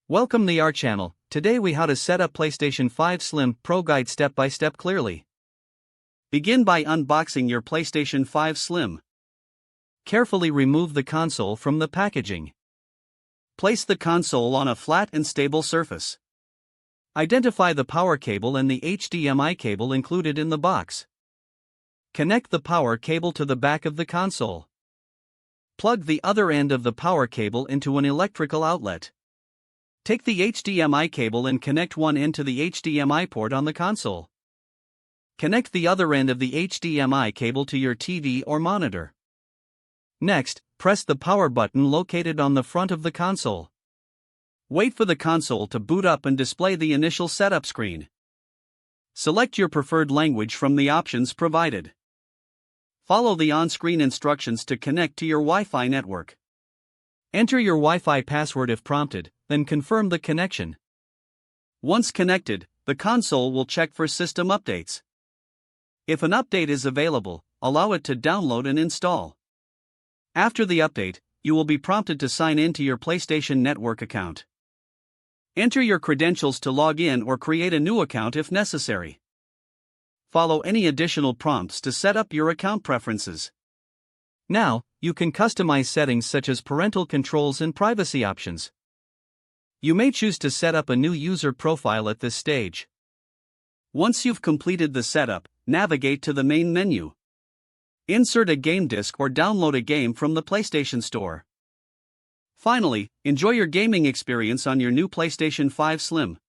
Welcome to our channel. Today we how to set up PlayStation 5 Slim Pro Guide step by step clearly. Begin by unboxing your PlayStation 5 Slim. Carefully remove the console from the packaging. Place the console on a flat and stable surface. Identify the power cable and the HDMI cable included in the box. Connect the power cable to the back of the console. Plug the other end of the power cable into an electrical outlet. Take the HDMI cable and connect one end to the HDMI port on the console. Connect the other end of the HDMI cable to your TV or monitor. Next, press the power button located on the front of the console. Wait for the console to boot up and display the initial setup screen. Select your preferred language from the options provided. Follow the on-screen instructions to connect to your Wi-Fi network. Enter your Wi-Fi password if prompted, then confirm the connection. Once connected, the console will check for system updates. If an update is available, allow it to download and install. After the update, you will be prompted to sign in to your PlayStation Network account. Enter your credentials to log in or create a new account if necessary. Follow any additional prompts to set up your account preferences. Now, you can customize settings such as parental controls and privacy options. You may choose to set up a new user profile at this stage. Once you've completed the setup, navigate to the main menu. Insert a game disc or download a game from the PlayStation Store. Finally, enjoy your gaming experience on your new PlayStation 5 Slim.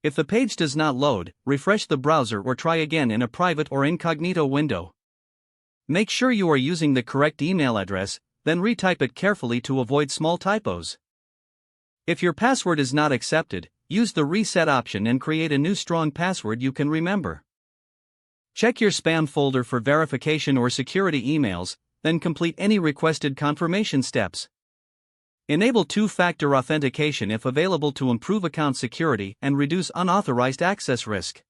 If the page does not load, refresh the browser or try again in a private or incognito window. Make sure you are using the correct email address, then retype it carefully to avoid small typos. If your password is not accepted, use the reset option and create a new strong password you can remember. Check your spam folder for verification or security emails, then complete any requested confirmation steps. Enable two-factor authentication if available to improve account security and reduce unauthorized access risk.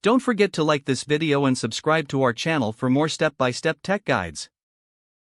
Don't forget to like this video and subscribe to our channel for more step-by-step tech guides.